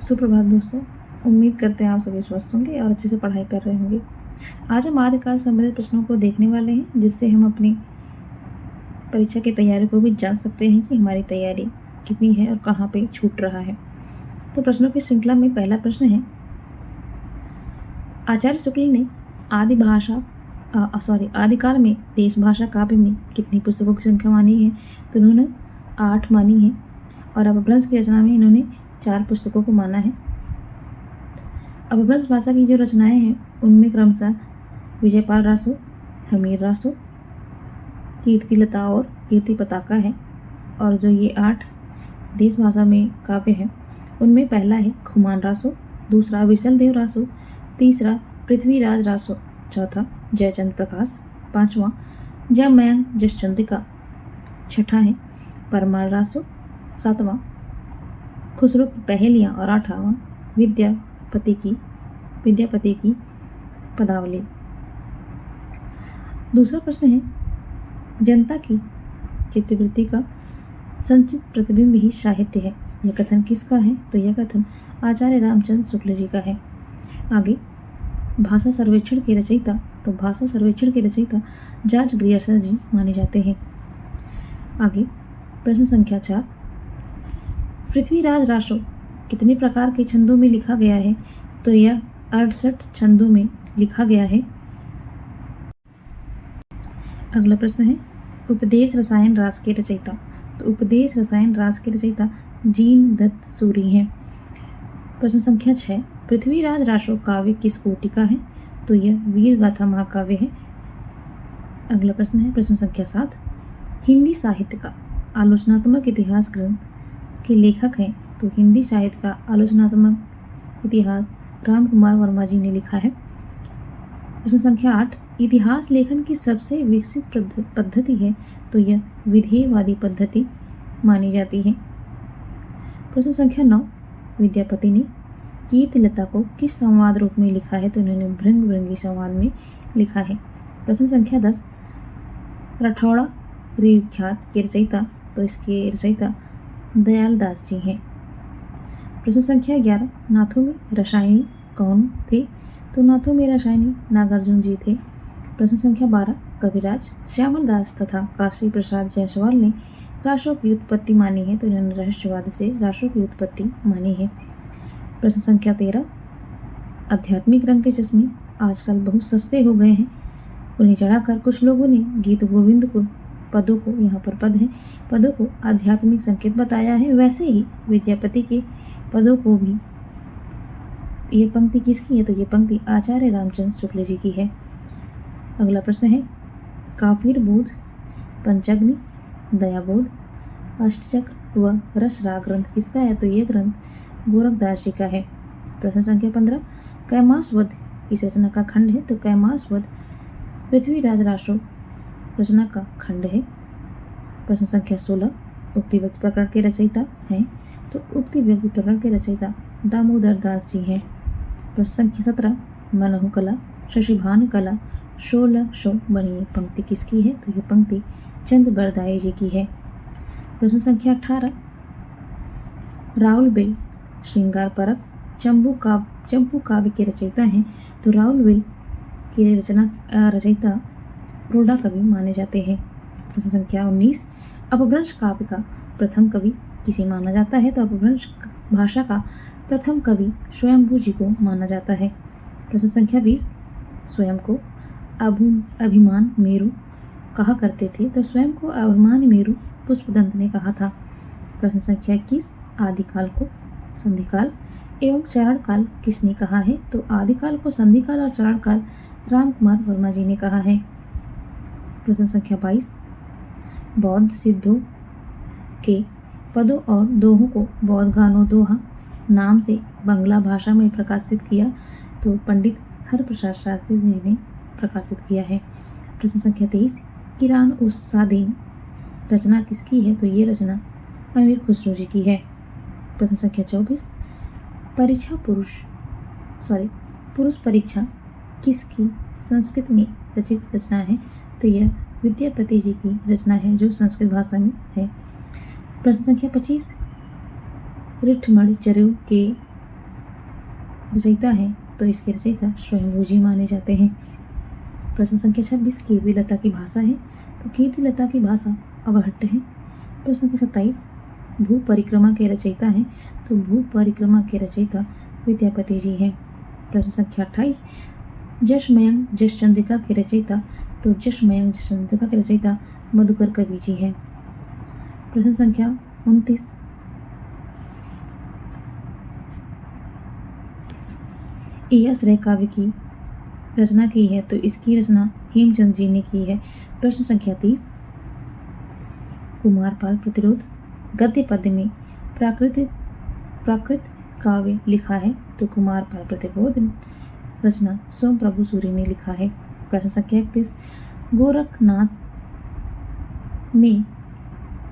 सुप्रभात दोस्तों। उम्मीद करते हैं आप सभी स्वस्थ होंगे और अच्छे से पढ़ाई कर रहे होंगे। आज हम आदिकाल से संबंधित प्रश्नों को देखने वाले हैं, जिससे हम अपनी परीक्षा की तैयारी को भी जान सकते हैं कि हमारी तैयारी कितनी है और कहाँ पे छूट रहा है। तो प्रश्नों की श्रृंखला में पहला प्रश्न है, आचार्य शुक्ल ने आदिकाल में देश भाषा काव्य में कितनी पुस्तकों की संख्या मानी है? तो इन्होंने 8 मानी है और अपभ्रंश की रचना में इन्होंने 4 पुस्तकों को माना है। अपभ्रंश भाषा की जो रचनाएं हैं उनमें क्रमशः विजयपाल रासो, हमीर रासो, कीर्तिलता और कीर्ति पताका है। और जो ये 8 देश भाषा में काव्य हैं उनमें पहला है खुमान रासो, दूसरा विशलदेव रासो, तीसरा पृथ्वीराज रासो, चौथा जयचंद्र प्रकाश, पांचवा जयमयंक जसचंद्रिका, छठा है परमार रासो, सातवां खुसरो की पहेलियाँ और आठवां विद्यापति की पदावली। दूसरा प्रश्न है, जनता की चित्तवृत्ति का संचित प्रतिबिंब ही साहित्य है। यह कथन किसका है? तो यह कथन आचार्य रामचंद्र शुक्ल जी का है। आगे भाषा सर्वेक्षण के रचयिता, तो भाषा सर्वेक्षण के रचयिता जॉर्ज ग्रियर्सन जी माने जाते हैं। आगे प्रश्न संख्या 4, पृथ्वीराज रासो कितने प्रकार के छंदों में लिखा गया है? तो यह 68 छंदों में लिखा गया है। अगला प्रश्न है, उपदेश रसायन रास के रचयिता, तो उपदेश रसायन रास के रचयिता जीन दत्त सूरी हैं। प्रश्न संख्या 6, पृथ्वीराज रासो काव्य किस कोटि का है? तो यह वीर गाथा महाकाव्य है। अगला प्रश्न है प्रश्न संख्या 7, हिंदी साहित्य का आलोचनात्मक इतिहास ग्रंथ के लेखक हैं? तो हिंदी साहित्य का आलोचनात्मक इतिहास राम कुमार वर्मा जी ने लिखा है। प्रश्न संख्या 8, इतिहास लेखन की सबसे विकसित पद्धति है? तो यह विधेयवादी पद्धति मानी जाती है। प्रश्न संख्या 9, विद्यापति ने कीर्तिलता को किस संवाद रूप में लिखा है? तो इन्होंने भृंग भृंगी संवाद में लिखा है। प्रश्न संख्या 10, राठौड़ा विख्यात के रचयिता, तो इसके रचयिता दयाल दास जी हैं। प्रश्न संख्या 11, नाथों में रसायनी कौन थे? तो नाथों में रसायनी नागार्जुन जी थे। प्रश्न संख्या 12, कविराज श्यामल दास तथा काशी प्रसाद जायसवाल ने रासों की उत्पत्ति मानी है? तो इन्होंने रहस्यवाद से रासों की उत्पत्ति मानी है। प्रश्न संख्या 13, आध्यात्मिक रंग के चश्मे आजकल बहुत सस्ते हो गए हैं, उन्हें चढ़ाकर कुछ लोगों ने गीत गोविंद को पदों को, यहाँ पर पद है, पदों को आध्यात्मिक संकेत बताया है। वैसे ही विद्यापति के पदों को भी। ये पंक्ति किसकी है? तो ये पंक्ति आचार्य रामचंद्र शुक्ल जी की है। अगला प्रश्न है, काफिर बोध, पंचाग्नि, दयाबोध, अष्टचक्र व रसराग ग्रंथ किसका है? तो ये ग्रंथ गोरखदास जी का है। प्रश्न संख्या 15, कैमासवध किस रचना का खंड है? तो कैमासवध पृथ्वीराज रासो रचना का खंड है। प्रश्न संख्या 16, उक्ति व्यक्ति प्रकरण के रचयिता हैं? तो उक्ति व्यक्ति प्रकरण के रचयिता दामोदर दास जी हैं। प्रश्न संख्या 17, मनोह कला शशिभान कला 1600 बनी पंक्ति किसकी है? तो यह पंक्ति चंद बरदाई जी की है। प्रश्न संख्या 18, राउल बिल श्रृंगार परब चंपू काव्य के रचयिता हैं? तो राउल बिल की रचयिता रोडा कवि माने जाते हैं। प्रश्न संख्या 19, अपभ्रंश काव्य का प्रथम कवि किसे माना जाता है? तो अपभ्रंश भाषा का प्रथम कवि स्वयंभू जी को माना जाता है। प्रश्न संख्या 20, स्वयं को अभिमान मेरु कहा करते थे? तो स्वयं को अभिमान मेरु पुष्पदंत ने कहा था। प्रश्न संख्या 21, आदिकाल को संधिकाल एवं चरणकाल किसने कहा है? तो आदिकाल को संधिकाल और चरणकाल राम कुमार वर्मा जी ने कहा है। प्रश्न संख्या 22, बौद्ध सिद्धों के पदों और दोहों को बौद्ध गानो दोहा नाम से बंगला भाषा में प्रकाशित किया? तो पंडित हरप्रसाद शास्त्री जी ने प्रकाशित किया है। प्रश्न संख्या 23, किरान उस्सादीन रचना किसकी है? तो ये रचना अमीर खुसरो जी की है। प्रश्न संख्या 24, पुरुष परीक्षा किसकी संस्कृत में रचित रचना है? तो यह विद्यापति जी की रचना है जो संस्कृत भाषा में है। प्रश्न संख्या 25, रिठमण चरु के रचयिता हैं तो इसके रचयिता स्वयंभू जी माने जाते हैं। प्रश्न संख्या 26 कीर्तिलता की भाषा है तो कीर्तिलता की भाषा अवहट्ट है। प्रश्न संख्या 27 भू परिक्रमा के रचयिता हैं तो भू परिक्रमा के रचयिता विद्यापति जी हैं। प्रश्न संख्या 28 जशमयंग जश चंद्रिका के रचयिता तो जशमयंग जश चंद्रिका के रचयिता मधुकर कवि जी हैं। प्रश्न संख्या 29 आश्रय काव्य की रचना की है तो इसकी रचना हेमचंद जी ने की है। प्रश्न संख्या 30 कुमारपाल प्रतिरोध गद्य पद्य में प्राकृत काव्य लिखा है तो कुमारपाल प्रतिरोध रचना सोम प्रभु सूरी ने लिखा है। प्रश्न संख्या 31 गोरखनाथ में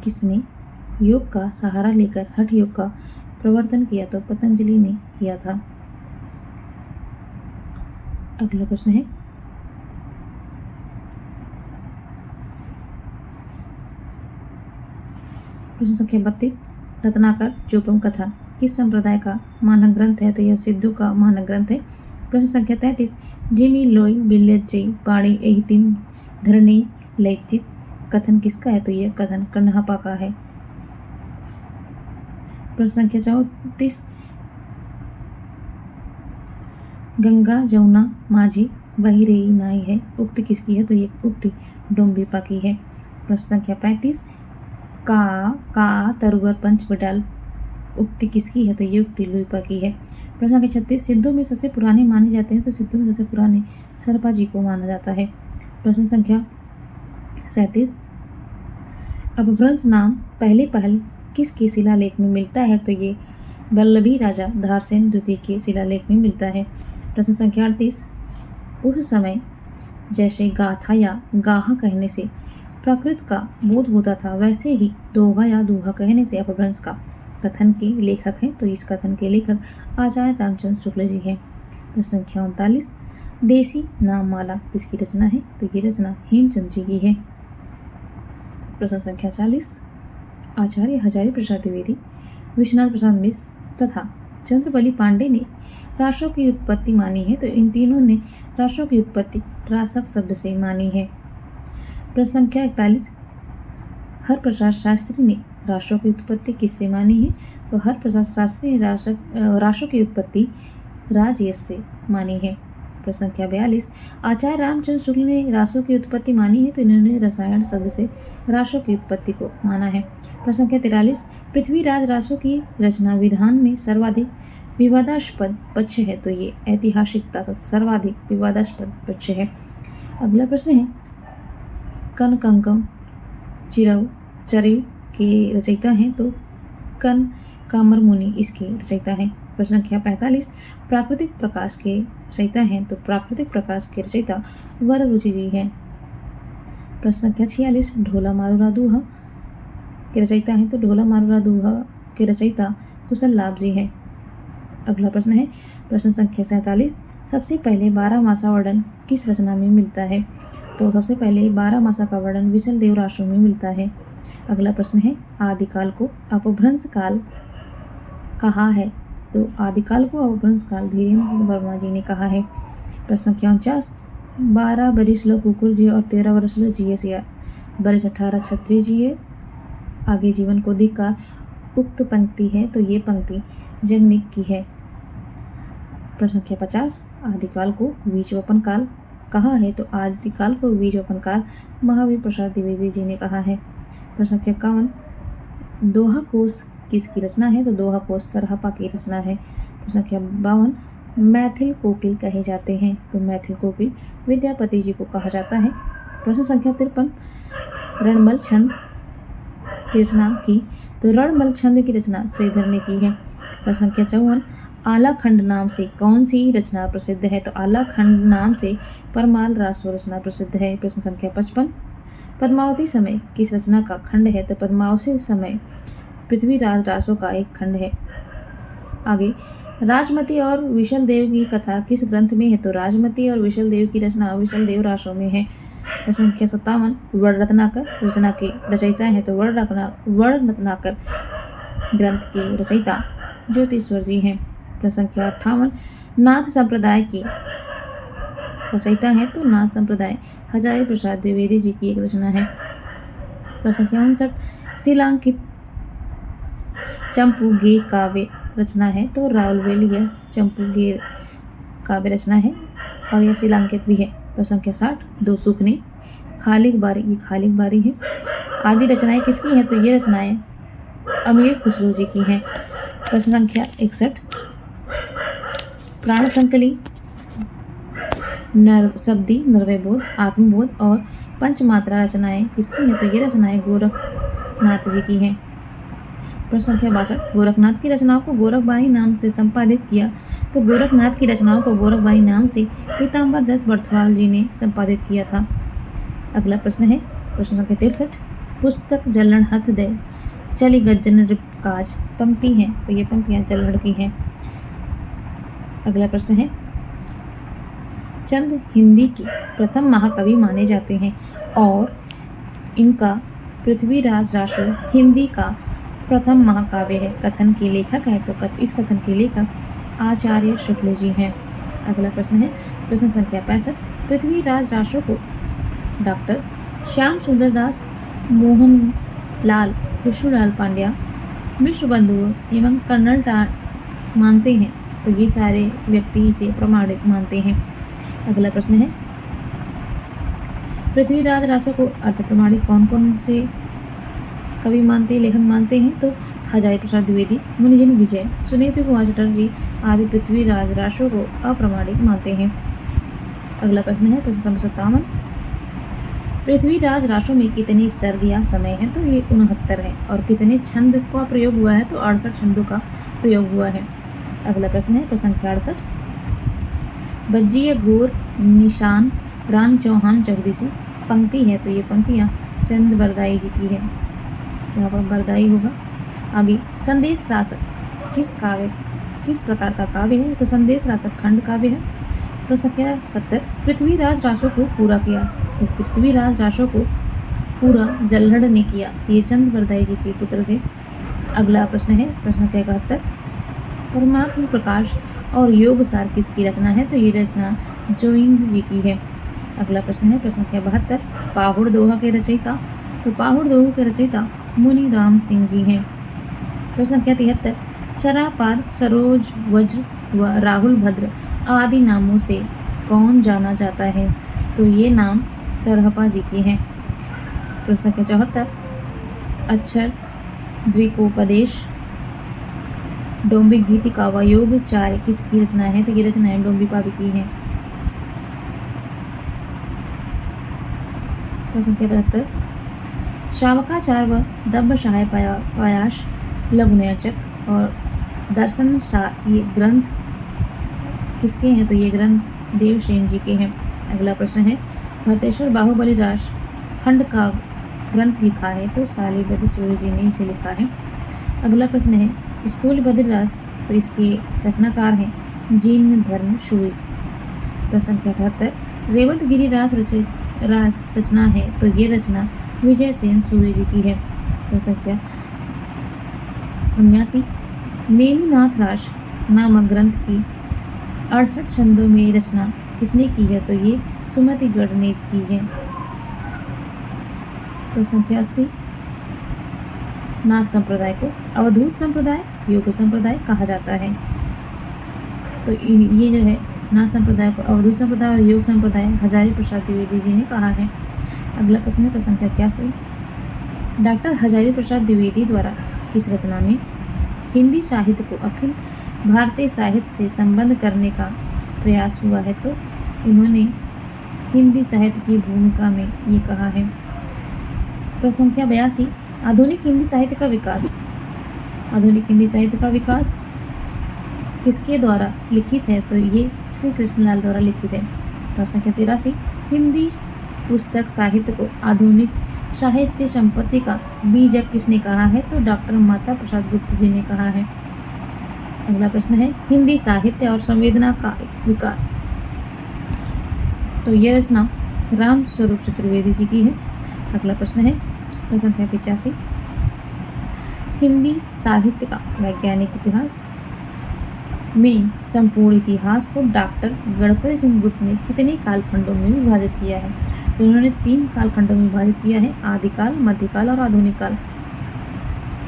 किसने योग का सहारा लेकर हठ योग का प्रवर्तन किया तो पतंजलि ने किया था। अगला प्रश्न है प्रश्न संख्या 32 रत्नाकर चोपम कथा किस संप्रदाय का मानक ग्रंथ है तो यह सिद्धू का मानक ग्रंथ है। प्रश्न संख्या 33 जिमी लोई बिल्लजई पाड़ी एहितिम धरणी लैचित कथन किसका है तो यह कथन कन्हापा का है। प्रश्न संख्या 34 गंगा जमुना माझी वही रेई नाई है उक्ति किसकी है तो ये उक्ति डोम्बिपा की है। प्रश्न संख्या 35 का तरुवर पंच बटाल उक्ति किसकी है तो ये उक्ति लुइपा की है। प्रश्न संख्या 36 सिद्धों में सबसे पुराने माने जाते हैं तो सिद्धों में सबसे पुराने सरपा जी को माना जाता है। प्रश्न संख्या 37 अपभ्रंश नाम पहल किसके शिलालेख में मिलता है तो ये वल्लभी राजा धारसेन द्वितीय के शिलालेख में मिलता है। प्रश्न संख्या 38 उस समय जैसे गाथा या गाहा कहने से प्राकृत का बोध होता था वैसे ही दोहा या दूहा कहने से अपभ्रंश का कथन के लेखक हैं तो इस कथन के लेखक आचार्य रामचंद्र शुक्ल जी हैं। प्रश्न संख्या 39 देसी नाम माला किसकी रचना है तो ये रचना हेमचंद जी की है। प्रश्न संख्या 40 आचार्य हजारी प्रसाद द्विवेदी विश्वनाथ प्रसाद मिश्र तथा चंद्रबली पांडे ने रासों की उत्पत्ति मानी है तो इन तीनों ने रासों की उत्पत्ति रासक शब्द से मानी है। प्रश्न संख्या 41 हरप्रसाद शास्त्री ने रासों की उत्पत्ति किससे मानी है तो हरप्रसाद शास्त्री ने रासों की उत्पत्ति राजयश से मानी है। प्रश्न संख्या 42 आचार्य रामचंद्र शुक्ल ने रासों की उत्पत्ति मानी है तो इन्होंने रसायन शब्द से रासों की उत्पत्ति को माना है। प्रश्न संख्या 43 पृथ्वीराज रासों की रचना विधान में सर्वाधिक विवादास्पद पक्ष है तो ये ऐतिहासिकता सर्वाधिक विवादास्पद पक्ष है। अगला प्रश्न है कन कंकम चिरव चरिव के रचयिता हैं तो कन कामर मुनि इसके रचयिता हैं। प्रश्न संख्या 45 प्राकृतिक प्रकाश के रचयिता हैं तो प्राकृतिक प्रकाश के रचयिता वररुचि जी हैं। प्रश्न संख्या 46 ढोला मारूरा दूहा के रचयिता हैं तो ढोला मारूरा दूहा के रचयिता कुशल लाभ जी हैं। अगला प्रश्न है प्रश्न संख्या 47 सबसे पहले 12 मासा वर्णन किस रचना में मिलता है तो सबसे पहले 12 मासा का वर्णन विशल देव रासों में मिलता है। अगला प्रश्न है आदिकाल को अपभ्रंश काल कहा है तो आदिकाल को अपभ्रंश काल धीरेन्द्र वर्मा जी ने कहा है। प्रश्न संख्या 49 12 बरिस लो कुकुर जी और 13 वर्ष लो जिये सिया बरिस 18 क्षत्रिय जिये आगे जीवन को दिखा उक्त पंक्ति है तो ये पंक्ति जगनिक की है। प्रश्न संख्या 50 आदिकाल को बीजवपन काल कहा है तो आदिकाल को बीजवपन काल महावीर प्रसाद द्विवेदी जी ने कहा है। प्रश्न संख्या 51 दोहा कोश किसकी रचना है तो दोहा कोश सरहपा की रचना है। प्रश्न संख्या 52 मैथिल कोकिल कहे जाते हैं तो मैथिल कोकिल विद्यापति जी को कहा जाता है। प्रश्न संख्या 53 रणमल छंद की रचना की तो रणमल छंद की रचना श्रीधर ने की है। प्रश्न संख्या 54 आलाखंड नाम से कौन सी रचना प्रसिद्ध है तो आलाखंड नाम से परमाल रासो रचना प्रसिद्ध है। प्रश्न संख्या 55 पद्मावती समय किस रचना का खंड है तो पद्मावती समय पृथ्वीराज रासो का एक खंड है। आगे राजमती और विशल देव की कथा किस ग्रंथ में है तो राजमती और विशल देव की रचना विशल देव रासो में है। प्रश्न संख्या 57 वर्ण रत्नाकर रचना के रचयिता है तो वर्ण रत्नाकर ग्रंथ के रचयिता ज्योतिश्वर जी हैं। प्रश्न संख्या 58 नाथ संप्रदाय के रचयिता है तो नाथ संप्रदाय हजारी प्रसाद द्विवेदी जी की एक रचना है। प्रश्न संख्या 59 शिलांकित चंपू गे काव्य रचना है तो राउलवेल यह चंपू गे काव्य रचना है और यह शिलांकित भी है। प्रश्न संख्या 60 दो सुखने खालिक बारी, ये खालिक बारी है। आदि रचनाएं किसकी हैं तो ये रचनाएं अमीर खुसरो जी की हैं। प्रश्न संख्या 61 प्राण संकली शब्दी निर्वयबोध आत्मबोध और पंचमात्रा रचनाएं किसकी हैं तो ये रचनाएं गोरखनाथ जी की हैं। प्रश्न संख्या 62 गोरखनाथ की रचनाओं को गोरखबाणी नाम से संपादित किया तो गोरखनाथ की रचनाओं को गोरखबाणी नाम से पीताम्बर दत्त बर्थवाल जी ने संपादित किया था। अगला प्रश्न है प्रश्न संख्या 63 पुस्तक जल्लण हथ दे चली गज्जन रिपकाज पंक्ति है तो ये पंक्तियां जल्लण की हैं। अगला प्रश्न है चंद हिंदी के प्रथम महाकवि माने जाते हैं और इनका पृथ्वीराज रासो हिंदी का प्रथम महाकाव्य है। कथन के लेखक है तो इस कथन के लेखक आचार्य शुक्ल जी हैं। अगला प्रश्न है प्रश्न संख्या 65 पृथ्वीराज रासो को डॉक्टर श्याम सुंदर दास मोहन लाल विष्णुलाल पांड्या मिश्र बंधुओं एवं कर्नल मानते हैं तो ये सारे व्यक्ति इसे प्रमाणित मानते हैं। अगला प्रश्न है पृथ्वीराज रासो को अर्थ प्रमाणित कौन कौन से कवि मानते लेखक मानते हैं तो हजारी प्रसाद द्विवेदी मुनिजन विजय सुनीति कुमार चटर्जी आदि पृथ्वीराज रासो को अप्रमाणिक मानते हैं। अगला प्रश्न है प्रश्न संख्या 57 पृथ्वीराज रासो में कितनी सर्दियाँ समय है तो ये 69 है और कितने छंद का प्रयोग हुआ है तो 68 छंदों का प्रयोग हुआ है। अगला प्रश्न है प्रश्न संख्या 68 बज्जिया घोर निशान राम चौहान चौधरी पंक्ति है तो ये पंक्तियाँ चंद बरदाई जी की है, यहाँ पर बरदाई होगा। आगे संदेश रासक किस प्रकार का काव्य है तो संदेश रासक खंड काव्य है। प्रश्न संख्या 70 पृथ्वीराज रासो को पूरा किया तो पृथ्वीराज रासो को पूरा जल्लड़ ने किया, ये चंद बरदाई जी के पुत्र थे। अगला प्रश्न है प्रश्न संख्या 71 परमात्म प्रकाश और योग सार किसकी रचना है तो ये रचना जोइंग जी की है। अगला प्रश्न है प्रश्न संख्या 72 पाहुड़ दोहा के रचयिता तो पाहुड़ दोहा के रचयिता मुनि राम सिंह जी हैं। प्रश्न संख्या 73 शरापाद सरोज वज्र व राहुल भद्र आदि नामों से कौन जाना जाता है तो ये नाम सरहपा जी के हैं। प्रश्न संख्या 74 अक्षर द्विकोपदेश डोंबी गीतिका व योगचार्य किसकी रचना है तो ये रचनाएं डोंबी पावी की हैं। प्रश्न संख्या 75 शावकाचार व दब्ब शाह पायाश लघुनयचक और दर्शन शाह ये ग्रंथ किसके हैं तो ये ग्रंथ देवसेन जी के हैं। अगला प्रश्न है भरतेश्वर बाहुबली राज खंड का ग्रंथ लिखा है तो सालीबद्ध सूर्य जी ने इसे लिखा है। अगला प्रश्न है स्थूल बद्रीदास तो इसके रचनाकार हैं जीन धर्म शूरी। प्रश्न संख्या 78 रेवत गिरी रास रचना है तो ये रचना विजय सेन सूर्य जी की है। प्रश्न संख्या 79 नेमिनाथ रास नामक ग्रंथ की 68 छंदों में रचना किसने की है तो ये सुमतिगढ़ ने की है। प्रश्न संख्या 80 नाथ संप्रदाय को अवधूत संप्रदाय योग संप्रदाय कहा जाता है तो ये जो है नाथ संप्रदाय को अवधूत संप्रदाय और योग संप्रदाय हजारी प्रसाद द्विवेदी जी ने कहा है। अगला प्रश्न है प्रश्न संख्या 81 डॉक्टर हजारी प्रसाद द्विवेदी द्वारा किस रचना में हिंदी साहित्य को अखिल भारतीय साहित्य से संबद्ध करने का प्रयास हुआ है तो इन्होंने हिंदी साहित्य की भूमिका में ये कहा है। प्रश्न संख्या 82 आधुनिक हिंदी साहित्य का विकास किसके द्वारा लिखित है तो ये श्री कृष्णलाल द्वारा लिखित है। प्रश्न संख्या 83 हिंदी पुस्तक साहित्य को आधुनिक साहित्य संपत्ति का बीजक किसने कहा है तो डॉक्टर माता प्रसाद गुप्त जी ने कहा है। अगला प्रश्न है हिंदी साहित्य और संवेदना का विकास तो यह रचना राम स्वरूप चतुर्वेदी जी की है। अगला प्रश्न है प्रश्न संख्या 85 हिंदी साहित्य का वैज्ञानिक इतिहास में संपूर्ण इतिहास को डॉक्टर गणपति चंद्र गुप्त ने कितने कालखंडों में विभाजित किया है? तो उन्होंने 3 कालखंडों में विभाजित किया है, आदिकाल, मध्यकाल और आधुनिक काल।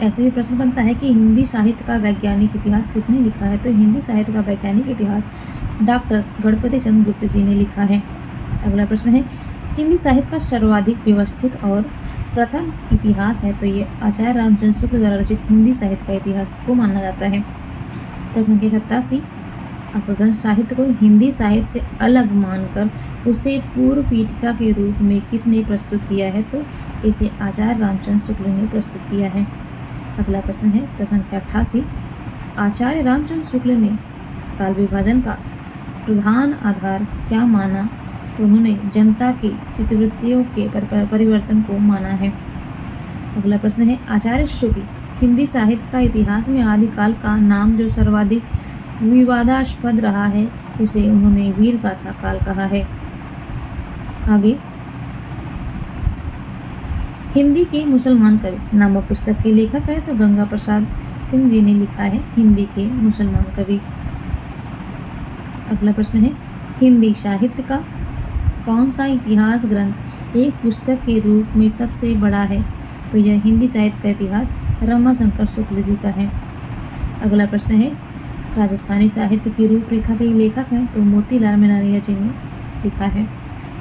ऐसे भी प्रश्न बनता है कि हिंदी साहित्य का वैज्ञानिक इतिहास किसने लिखा है? तो हिंदी साहित्य का वैज्ञानिक इतिहास डॉक्टर गणपति चंद्र गुप्त जी ने लिखा है। अगला प्रश्न है, हिंदी साहित्य का सर्वाधिक व्यवस्थित और प्रथम इतिहास है, तो ये आचार्य रामचंद्र शुक्ल द्वारा रचित हिंदी साहित्य का इतिहास को माना जाता है। प्रश्न संख्या 87, अपभ्रंश साहित्य को हिंदी साहित्य से अलग मानकर उसे पूर्व पीठिका के रूप में किसने प्रस्तुत किया है? तो इसे आचार्य रामचंद्र शुक्ल ने प्रस्तुत किया है। अगला प्रश्न है प्रश्न संख्या 88, आचार्य रामचंद्र शुक्ल ने काल विभाजन का प्रधान आधार क्या माना? तो उन्होंने जनता की चित्तवृत्तियों के परिवर्तन को माना है। अगला प्रश्न है, आचार्य शुक्ल हिंदी साहित्य का इतिहास में आदिकाल का नाम जो सर्वाधिक विवादास्पद रहा है उसे उन्होंने वीर गाथा काल कहा है। आगे, हिंदी के मुसलमान कवि नामक पुस्तक के लेखक है, तो गंगा प्रसाद सिंह जी ने लिखा है हिंदी के मुसलमान कवि। अगला प्रश्न है, हिंदी साहित्य का कौन सा इतिहास ग्रंथ एक पुस्तक के रूप में सबसे बड़ा है? तो यह हिंदी साहित्य का इतिहास रमाशंकर शुक्ल जी का है। अगला प्रश्न है, राजस्थानी साहित्य की रूपरेखा के लेखक हैं, तो मोतीलाल मेनारिया जी ने लिखा है।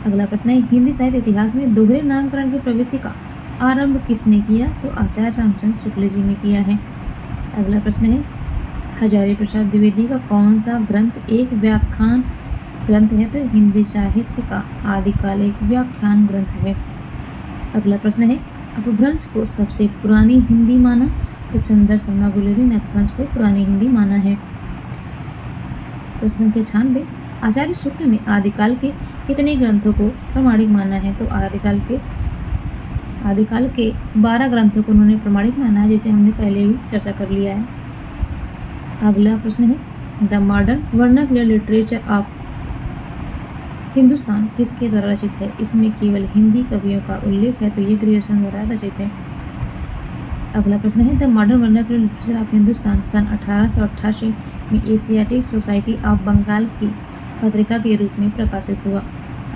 अगला प्रश्न है, हिंदी साहित्य इतिहास में दोहरे नामकरण की प्रवृत्ति का आरंभ किसने किया? तो आचार्य रामचंद्र शुक्ल जी ने किया है। अगला प्रश्न है, हजारी प्रसाद द्विवेदी का कौन सा ग्रंथ एक व्याख्यान ग्रंथ है? तो हिंदी साहित्य का आदिकाल एक व्याख्यान ग्रंथ है। अगला प्रश्न है, अपभ्रंश को सबसे पुरानी हिंदी माना? तो चंद्र शर्मा गुलेरी ने अपभ्रंश को पुरानी हिंदी माना है। प्रश्न संख्या 96, आचार्य शुक्ल ने आदिकाल के कितने ग्रंथों को प्रमाणिक माना है? तो आदिकाल के 12 ग्रंथों को उन्होंने प्रमाणिक माना है, जैसे हमने पहले भी चर्चा कर लिया है। अगला प्रश्न है, the modern vernacular literature of Hindustan किसके द्वारा रचित है? इसमें केवल हिंदी कवियों का उल्लेख है, तो ये ग्रियर्सन द्वारा रचित है। अगला प्रश्न है, the modern vernacular literature of Hindustan सन 1888 में एशियाटिक सोसाइटी ऑफ बंगाल की पत्रिका के रूप में प्रकाशित हुआ।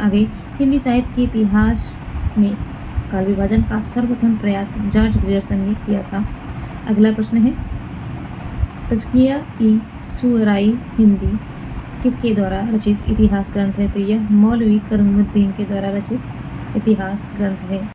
आगे, हिंदी साहित्य के इतिहास में काल विभाजन का सर्वप्रथम प्रयास जॉर्ज ग्रियर्सन ने किया था। अगला प्रश्न है, तज़किया-ई-शुअराई हिंदी किसके द्वारा रचित इतिहास ग्रंथ है? तो यह मौलवी करीमुद्दीन के द्वारा रचित इतिहास ग्रंथ है।